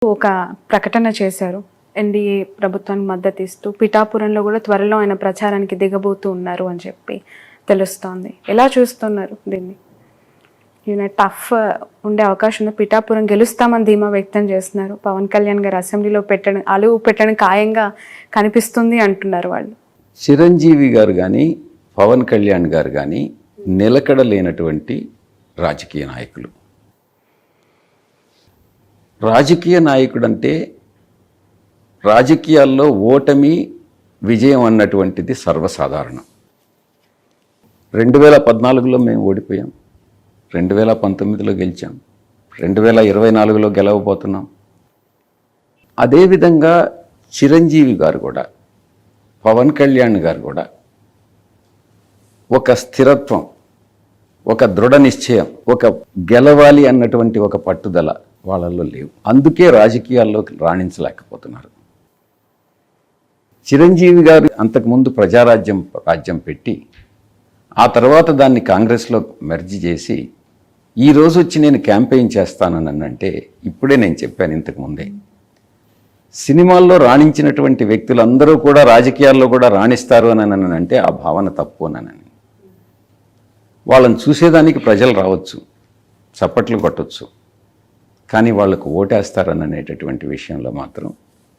ఒక ప్రకటన చేశారు. ఎన్డీఏ ప్రభుత్వానికి మద్దతు ఇస్తూ పిఠాపురంలో కూడా త్వరలో ఆయన ప్రచారానికి దిగబోతూ ఉన్నారు అని చెప్పి తెలుస్తోంది. ఎలా చూస్తున్నారు దీన్ని? టఫ్ ఉండే అవకాశం ఉంది. పిఠాపురం గెలుస్తామని ధీమా వ్యక్తం చేస్తున్నారు. పవన్ కళ్యాణ్ గారు అసెంబ్లీలో అలువు పెట్టడం ఖాయంగా కనిపిస్తుంది అంటున్నారు వాళ్ళు. చిరంజీవి గారు కానీ పవన్ కళ్యాణ్ గారు కానీ నిలకడ లేనటువంటి రాజకీయ నాయకులు. రాజకీయ నాయకుడు అంటే రాజకీయాల్లో ఓటమి విజయం అన్నటువంటిది సర్వసాధారణం. 2014లో మేము ఓడిపోయాం, 2019లో గెలిచాం, 2024లో గెలవబోతున్నాం. అదేవిధంగా చిరంజీవి గారు కూడా, పవన్ కళ్యాణ్ గారు కూడా ఒక స్థిరత్వం, ఒక దృఢ నిశ్చయం, ఒక గెలవాలి అన్నటువంటి ఒక పట్టుదల వాళ్ళల్లో లేవు. అందుకే రాజకీయాల్లోకి రాణించలేకపోతున్నారు. చిరంజీవి గారు అంతకుముందు రాజ్యం పెట్టి ఆ తర్వాత దాన్ని కాంగ్రెస్లో మెర్జ్ చేసి ఈరోజు వచ్చి నేను క్యాంపెయిన్ చేస్తానని అంటే, ఇప్పుడే నేను చెప్పాను ఇంతకుముందే, సినిమాల్లో రాణించినటువంటి వ్యక్తులందరూ కూడా రాజకీయాల్లో కూడా రాణిస్తారు అని అంటే ఆ భావన తప్పు అని. వాళ్ళని చూసేదానికి ప్రజలు రావచ్చు, చప్పట్లు కొట్టవచ్చు, కానీ వాళ్లకు ఓటేస్తారని అనేటటువంటి విషయంలో మాత్రం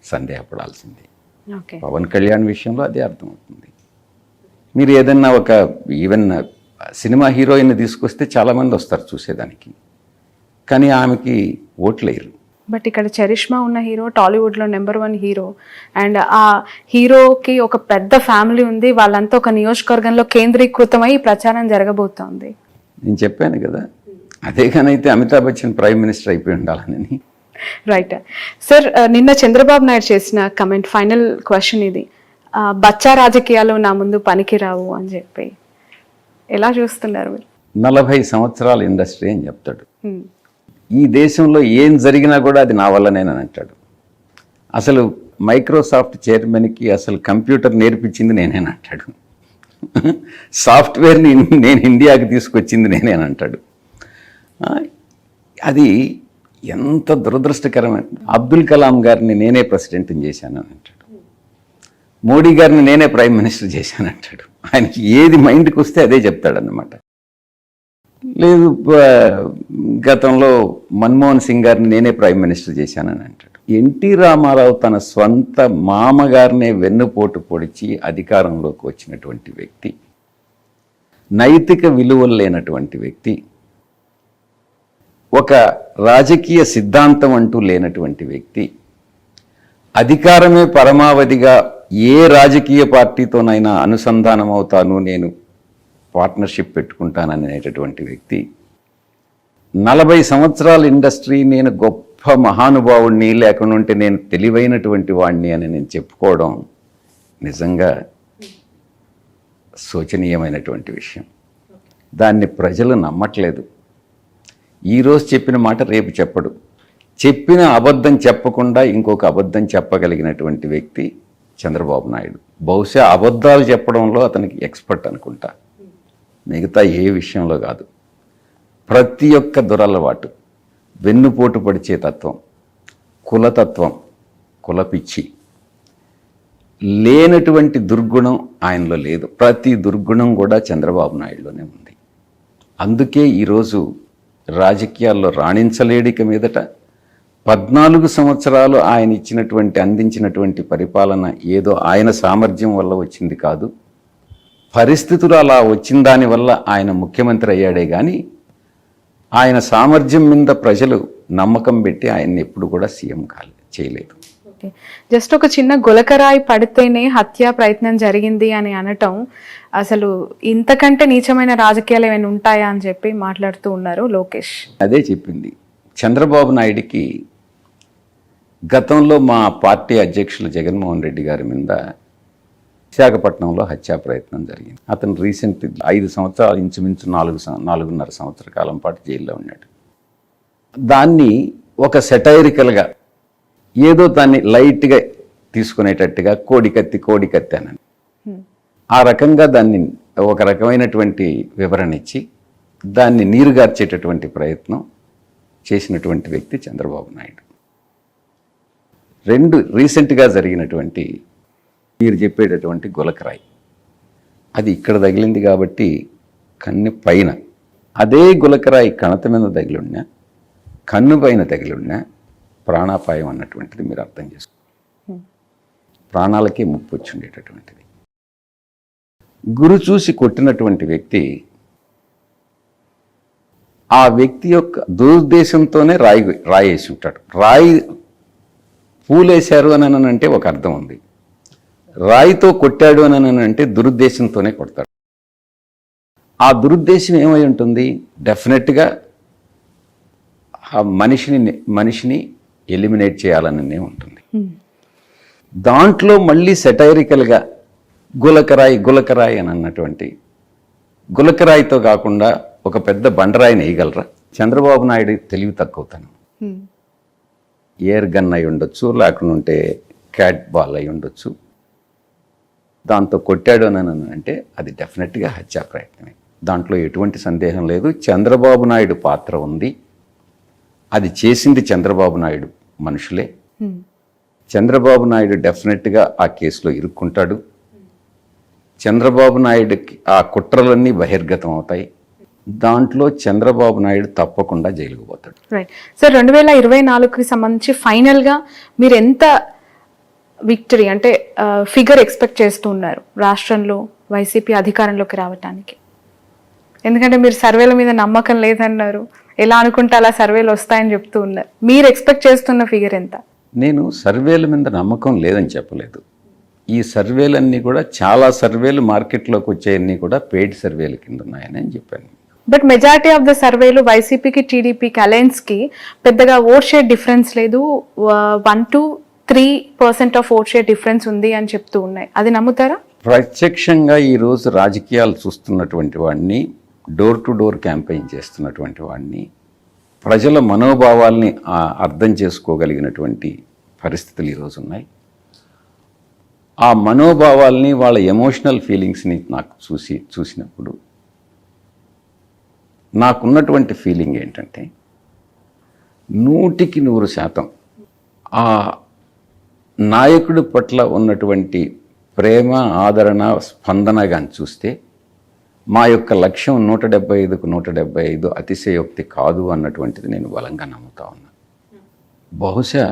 సందేహపడాల్సింది. పవన్ కళ్యాణ్ విషయంలో అదే అర్థమవుతుంది. మీరు ఏదన్నా ఈవెన్ సినిమా హీరోయిన్ తీసుకొస్తే చాలామంది వస్తారు చూసేదానికి, కానీ ఆమెకి ఓట్లేరు. బట్ ఇక్కడ చరిష్మా ఉన్న హీరో టాలీవుడ్లో నెంబర్ 1 హీరో, అండ్ ఆ హీరోకి ఒక పెద్ద ఫ్యామిలీ ఉంది. వాళ్ళంతా ఒక నియోజకవర్గంలో కేంద్రీకృతమై ప్రచారం జరగబోతోంది. నేను చెప్పాను కదా, అదే కానైతే అమితాబ్ బచ్చన్ ప్రైమ్ మినిస్టర్ అయిపోయి ఉండాలని. రైట్ సార్, నిన్న చంద్రబాబు నాయుడు చేసిన కమెంట్, ఫైనల్ క్వశ్చన్ ఇది, బచ్చా రాజకీయాలు నా ముందు పనికిరావు అని చెప్పి ఎలా చూస్తున్నారు మీరు? 40 సంవత్సరాల ఇండస్ట్రీ అని చెప్తాడు. ఈ దేశంలో ఏం జరిగినా కూడా అది నా వల్లనేనని అంటాడు. అసలు మైక్రోసాఫ్ట్ చైర్మన్కి అసలు కంప్యూటర్ నేర్పించింది నేనేనంటాడు. సాఫ్ట్వేర్ని నేను ఇండియాకి తీసుకొచ్చింది నేనేనంటాడు. అది ఎంత దురదృష్టకరమైన. అబ్దుల్ కలాం గారిని నేనే ప్రెసిడెంట్ని చేశానని అంటాడు. మోడీ గారిని నేనే ప్రైమ్ మినిస్టర్ చేశానంటాడు. ఆయనకి ఏది మైండ్కి వస్తే అదే చెప్తాడన్నమాట. లేదు, గతంలో మన్మోహన్ సింగ్ గారిని నేనే ప్రైమ్ మినిస్టర్ చేశానని అంటాడు. ఎన్టీ రామారావు తన స్వంత మామగారినే వెన్నుపోటు పొడిచి అధికారంలోకి వచ్చినటువంటి వ్యక్తి, నైతిక విలువలు లేనటువంటి వ్యక్తి, ఒక రాజకీయ సిద్ధాంతం అంటూ లేనటువంటి వ్యక్తి, అధికారమే పరమావధిగా ఏ రాజకీయ పార్టీతోనైనా అనుసంధానం అవుతాను, నేను పార్ట్నర్షిప్ పెట్టుకుంటాననేటటువంటి వ్యక్తి, 40 సంవత్సరాల ఇండస్ట్రీ, నేను గొప్ప మహానుభావుడిని, లేకుంటే నేను తెలివైనటువంటి వాడిని అని నేను చెప్పుకోవడం నిజంగా శోచనీయమైనటువంటి విషయం. దాన్ని ప్రజలు నమ్మట్లేదు. ఈరోజు చెప్పిన మాట రేపు చెప్పడు. చెప్పిన అబద్ధం చెప్పకుండా ఇంకొక అబద్ధం చెప్పగలిగినటువంటి వ్యక్తి చంద్రబాబు నాయుడు. బహుశా అబద్ధాలు చెప్పడంలో అతనికి ఎక్స్పర్ట్ అనుకుంటా, మిగతా ఏ విషయంలో కాదు. ప్రతి ఒక్క దురలవాటు, వెన్నుపోటు పడిచే తత్వం, కులతత్వం, కులపిచ్చి, లేనటువంటి దుర్గుణం ఆయనలో లేదు. ప్రతి దుర్గుణం కూడా చంద్రబాబు నాయుడులోనే ఉంది. అందుకే ఈరోజు రాజకీయాల్లో రాణించలేడిక మీదట 14 సంవత్సరాలు ఆయన అందించినటువంటి పరిపాలన ఏదో ఆయన సామర్థ్యం వల్ల వచ్చింది కాదు, పరిస్థితులు అలా వచ్చిన దానివల్ల ఆయన ముఖ్యమంత్రి అయ్యాడే కానీ ఆయన సామర్థ్యం మీద ప్రజలు నమ్మకం పెట్టి ఆయన్ని ఎప్పుడు కూడా సీఎం చేయలేదు. జస్ట్ ఒక చిన్న గులకరాయి పడితేనే హత్యా ప్రయత్నం జరిగింది అని అనటం, అసలు ఇంతకంటే నీచమైన రాజకీయాలు ఏమైనా ఉంటాయా అని చెప్పి మాట్లాడుతూ ఉన్నారు లోకేష్. అదే చెప్పింది. చంద్రబాబు నాయుడికి గతంలో మా పార్టీ అధ్యక్షులు జగన్మోహన్ రెడ్డి గారి మీద విశాఖపట్నంలో హత్యా ప్రయత్నం జరిగింది. అతను రీసెంట్ 5 సంవత్సరాలు, ఇంచుమించు 4.5 సంవత్సర కాలం పాటు జైల్లో ఉన్నాడు. దాన్ని ఒక సెటైరికల్గా, ఏదో దాన్ని లైట్గా తీసుకునేటట్టుగా కోడికత్తి అని ఆ రకంగా దాన్ని ఒక రకమైనటువంటి వివరణ ఇచ్చి దాన్ని నీరుగార్చేటటువంటి ప్రయత్నం చేసినటువంటి వ్యక్తి చంద్రబాబు నాయుడు. రెండు రీసెంట్గా జరిగినటువంటి మీరు చెప్పేటటువంటి గులకరాయి అది ఇక్కడ తగిలింది కాబట్టి కన్ను పైన, అదే గులకరాయి కణత మీద తగిలిన్నా కన్ను పైన తగిలిన్నా ప్రాణాపాయం అన్నటువంటిది మీరు అర్థం చేసుకోండి. ప్రాణాలకే ముప్పు వచ్చి ఉండేటటువంటిది. గురు చూసి కొట్టినటువంటి వ్యక్తి ఆ వ్యక్తి యొక్క దురుద్దేశంతోనే రాయేసి ఉంటాడు. రాయి పూలేశారు అని అంటే ఒక అర్థం ఉంది, రాయితో కొట్టాడు అని అంటే దురుద్దేశంతోనే కొడతాడు. ఆ దురుద్దేశం ఏమై ఉంటుంది? డెఫినెట్గా ఆ మనిషిని ఎలిమినేట్ చేయాలనే ఉంటుంది. దాంట్లో మళ్ళీ సెటైరికల్గా గులకరాయి అని అన్నటువంటి గులకరాయితో కాకుండా ఒక పెద్ద బండరాయిని వేయగలరా? చంద్రబాబు నాయుడు తెలివి తక్కువతనం. ఎయిర్ గన్ అయి ఉండొచ్చు, లేకుండా ఉంటే క్యాట్ బాల్ అయి ఉండొచ్చు. దాంతో కొట్టాడు అని అంటే అది డెఫినెట్గా హత్యా ప్రయత్నమే. దాంట్లో ఎటువంటి సందేహం లేదు. చంద్రబాబు నాయుడు పాత్ర ఉంది. అది చేసింది చంద్రబాబు నాయుడు మనుషులే. చంద్రబాబు నాయుడు డెఫినెట్గా ఆ కేసులో ఇరుక్కుంటాడు. చంద్రబాబు నాయుడుకి ఆ కుట్రలన్నీ బహిర్గతం అవుతాయి. దాంట్లో చంద్రబాబు నాయుడు తప్పకుండా జైలుకు పోతాడు. రైట్ సార్, 2024కి సంబంధించి ఫైనల్గా మీరు ఎంత విక్టరీ అంటే ఫిగర్ ఎక్స్పెక్ట్ చేస్తూ ఉన్నారు రాష్ట్రంలో వైసీపీ అధికారంలోకి రావటానికి? ఎందుకంటే మీరు సర్వేల మీద నమ్మకం లేదన్నారు, ఎలా అనుకుంటే అలా సర్వేలు వస్తాయని చెప్తూ ఉన్నారు. మీరు ఎక్స్పెక్ట్ చేస్తున్న ఫిగర్ ఎంత? నేను సర్వేల మీద నమ్మకం లేదని చెప్పలేదు. ఈ సర్వేలన్నీ కూడా చాలా సర్వేలు మార్కెట్లోకి వచ్చేవన్నీ కూడా పెయిడ్ సర్వేల కింద ఉన్నాయని నేను చెప్పాను. బట్ మెజారిటీ ఆఫ్ ద సర్వేలు వైసీపీకి టీడీపీకి అలయన్స్కి పెద్దగా ఓట్ షేర్ డిఫరెన్స్ లేదు, 1 to 3% of vote share difference ఉంది అని చెప్తూ ఉన్నాయి. అది నమ్ముతారా? ప్రత్యక్షంగా ఈరోజు రాజకీయాలు చూస్తున్నటువంటి వాడిని, డోర్ టు డోర్ క్యాంపెయిన్ చేస్తున్నటువంటి వాడిని, ప్రజల మనోభావాల్ని అర్థం చేసుకోగలిగినటువంటి పరిస్థితులు ఈరోజు ఉన్నాయి. ఆ మనోభావాల్ని, వాళ్ళ ఎమోషనల్ ఫీలింగ్స్ని నాకు చూసినప్పుడు నాకున్నటువంటి ఫీలింగ్ ఏంటంటే 100% ఆ నాయకుడి పట్ల ఉన్నటువంటి ప్రేమ, ఆదరణ, స్పందన కానీ చూస్తే మా యొక్క లక్ష్యం 175కు 175 అతిశయోక్తి కాదు అన్నటువంటిది నేను బలంగా నమ్ముతా ఉన్నా. బహుశా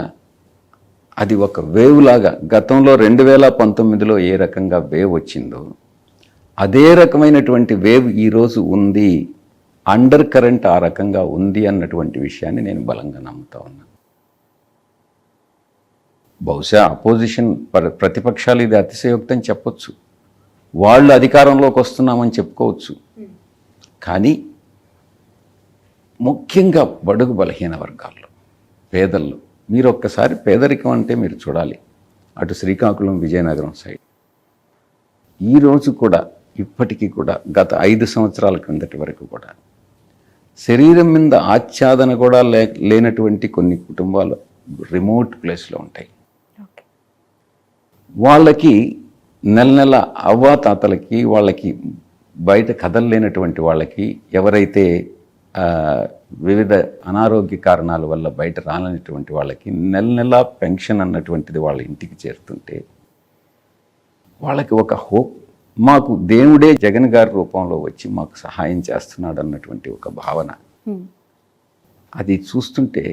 అది ఒక వేవ్ లాగా గతంలో 2019లో ఏ రకంగా వేవ్ వచ్చిందో అదే రకమైనటువంటి వేవ్ ఈరోజు ఉంది. అండర్ కరెంట్ ఆ రకంగా ఉంది అన్నటువంటి విషయాన్ని నేను బలంగా నమ్ముతా ఉన్నా. బహుశా అపోజిషన్ ప్రతిపక్షాలు ఇది అతిశయోక్తి అని చెప్పొచ్చు, వాళ్ళు అధికారంలోకి వస్తున్నామని చెప్పుకోవచ్చు. కానీ ముఖ్యంగా బడుగు బలహీన వర్గాల్లో, పేదల్లో, మీరు ఒక్కసారి పేదరికం అంటే మీరు చూడాలి. అటు శ్రీకాకుళం, విజయనగరం సైడ్ ఈరోజు కూడా, ఇప్పటికీ కూడా, గత 5 సంవత్సరాల క్రిందటి వరకు కూడా శరీరం మీద ఆచ్ఛాదన కూడా లేనటువంటి కొన్ని కుటుంబాలు రిమోట్ ప్లేస్లో ఉంటాయి. వాళ్ళకి నెల అవ్వాతాతలకి, వాళ్ళకి బయట కదలలేనటువంటి వాళ్ళకి, ఎవరైతే వివిధ అనారోగ్య కారణాల వల్ల బయట రాలేనటువంటి వాళ్ళకి నెల పెన్షన్ అన్నటువంటిది వాళ్ళ ఇంటికి చేరుతుంటే వాళ్ళకి ఒక హోప్, మాకు దేవుడే జగన్ గారి రూపంలో వచ్చి మాకు సహాయం చేస్తున్నాడు అన్నటువంటి ఒక భావన. అది చూస్తుంటే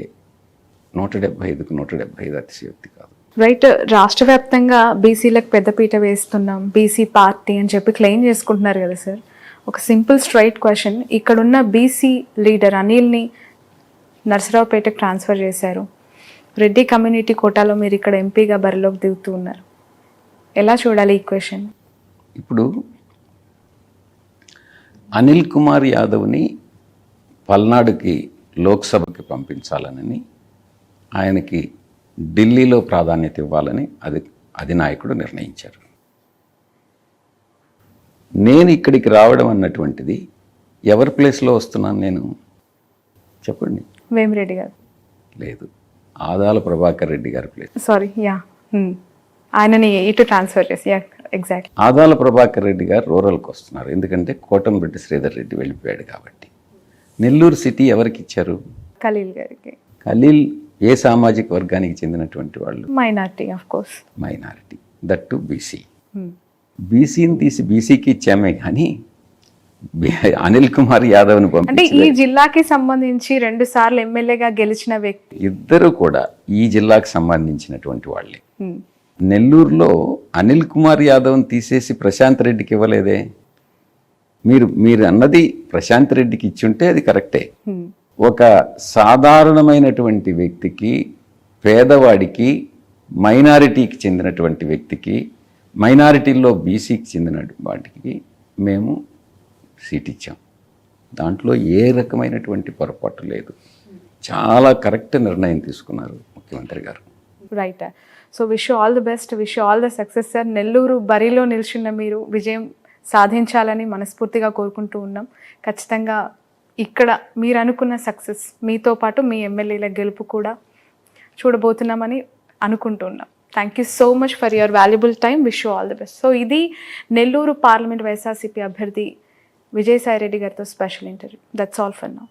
175కు 175 అతిశయోక్తి కాదు. రైట్, రాష్ట్ర వ్యాప్తంగా బీసీలకు పెద్దపీట వేస్తున్నాం, బీసీ పార్టీ అని చెప్పి క్లెయిమ్ చేసుకుంటున్నారు కదా సార్. ఒక సింపుల్ స్ట్రైట్ క్వశ్చన్, ఇక్కడున్న బీసీ లీడర్ అనిల్ని నర్సరావుపేటకు ట్రాన్స్ఫర్ చేశారు. రెడ్డి కమ్యూనిటీ కోటాలో మీరు ఇక్కడ ఎంపీగా బరిలోకి దిగుతూ ఉన్నారు. ఎలా చూడాలి ఈ క్వశ్చన్? ఇప్పుడు అనిల్ కుమార్ యాదవ్ని పల్నాడుకి లోక్సభకి పంపించాలని, ఆయనకి ఢిల్లీలో ప్రాధాన్యత ఇవ్వాలని అధినాయకుడు నిర్ణయించారు. నేను ఇక్కడికి రావడం అన్నటువంటిది ఎవరి ప్లేస్లో వస్తున్నాను నేను చెప్పండి? వేమిరెడ్డి గారు లేదు, ఆదాల ప్రభాకర్ రెడ్డి గారి ప్లేస్. సారీ, యా, ఆయనని ఇటు ట్రాన్స్ఫర్ చేసి, ఎగ్జాక్ట్లీ. ఆదాల ప్రభాకర్ రెడ్డి గారు రూరల్కి వస్తున్నారు, ఎందుకంటే కోటంరెడ్డి శ్రీధర్ రెడ్డి వెళ్ళిపోయాడు కాబట్టి. నెల్లూరు సిటీ ఎవరికి ఇచ్చారు? ఖలీల్ గారికి. ఖలీల్ ఏ సామాజిక వర్గానికి చెందినటువంటి వాళ్ళు? Minority of course. Minority, that to BC. బీసీని తీసి బీసీకి ఇచ్చామే కానీ అనిల్ కుమార్ యాదవ్ని అంటే ఈ పంపించలేదు. జిల్లాకి సంబంధించి 2 సార్లు ఎమ్మెల్యేగా గెలిచిన వ్యక్తి. ఇద్దరు కూడా ఈ జిల్లాకు సంబంధించినటువంటి వాళ్ళే. హ్మ్. నెల్లూరులో అనిల్ కుమార్ యాదవ్ని తీసేసి ప్రశాంత్ రెడ్డికి ఇవ్వలేదే. మీరు అన్నది ప్రశాంత్ రెడ్డికి ఇచ్చుంటే అది కరెక్టే. హ్మ్. ఒక సాధారణమైనటువంటి వ్యక్తికి, పేదవాడికి, మైనారిటీకి చెందినటువంటి వ్యక్తికి, మైనారిటీల్లో బీసీకి చెందిన వాటికి మేము సీట్ ఇచ్చాం. దాంట్లో ఏ రకమైనటువంటి పొరపాటు లేదు. చాలా కరెక్ట్ నిర్ణయం తీసుకున్నారు ముఖ్యమంత్రి గారు. Right. So wish all the best, wish all the success sir. Nellore బరిలో నిల్చున్న మీరు విజయం సాధించాలని మనస్ఫూర్తిగా కోరుకుంటూ ఉన్నాం. ఖచ్చితంగా ఇక్కడ మీరు అనుకున్న సక్సెస్, మీతో పాటు మీ ఎమ్మెల్యేల గెలుపు కూడా చూడబోతున్నామని అనుకుంటున్నాం. Thank you so much for your valuable time. Wish you all the best. So ఇది నెల్లూరు పార్లమెంట్ వైఎస్ఆర్సీపీ అభ్యర్థి విజయసాయి రెడ్డి గారితో special interview. That's all for now.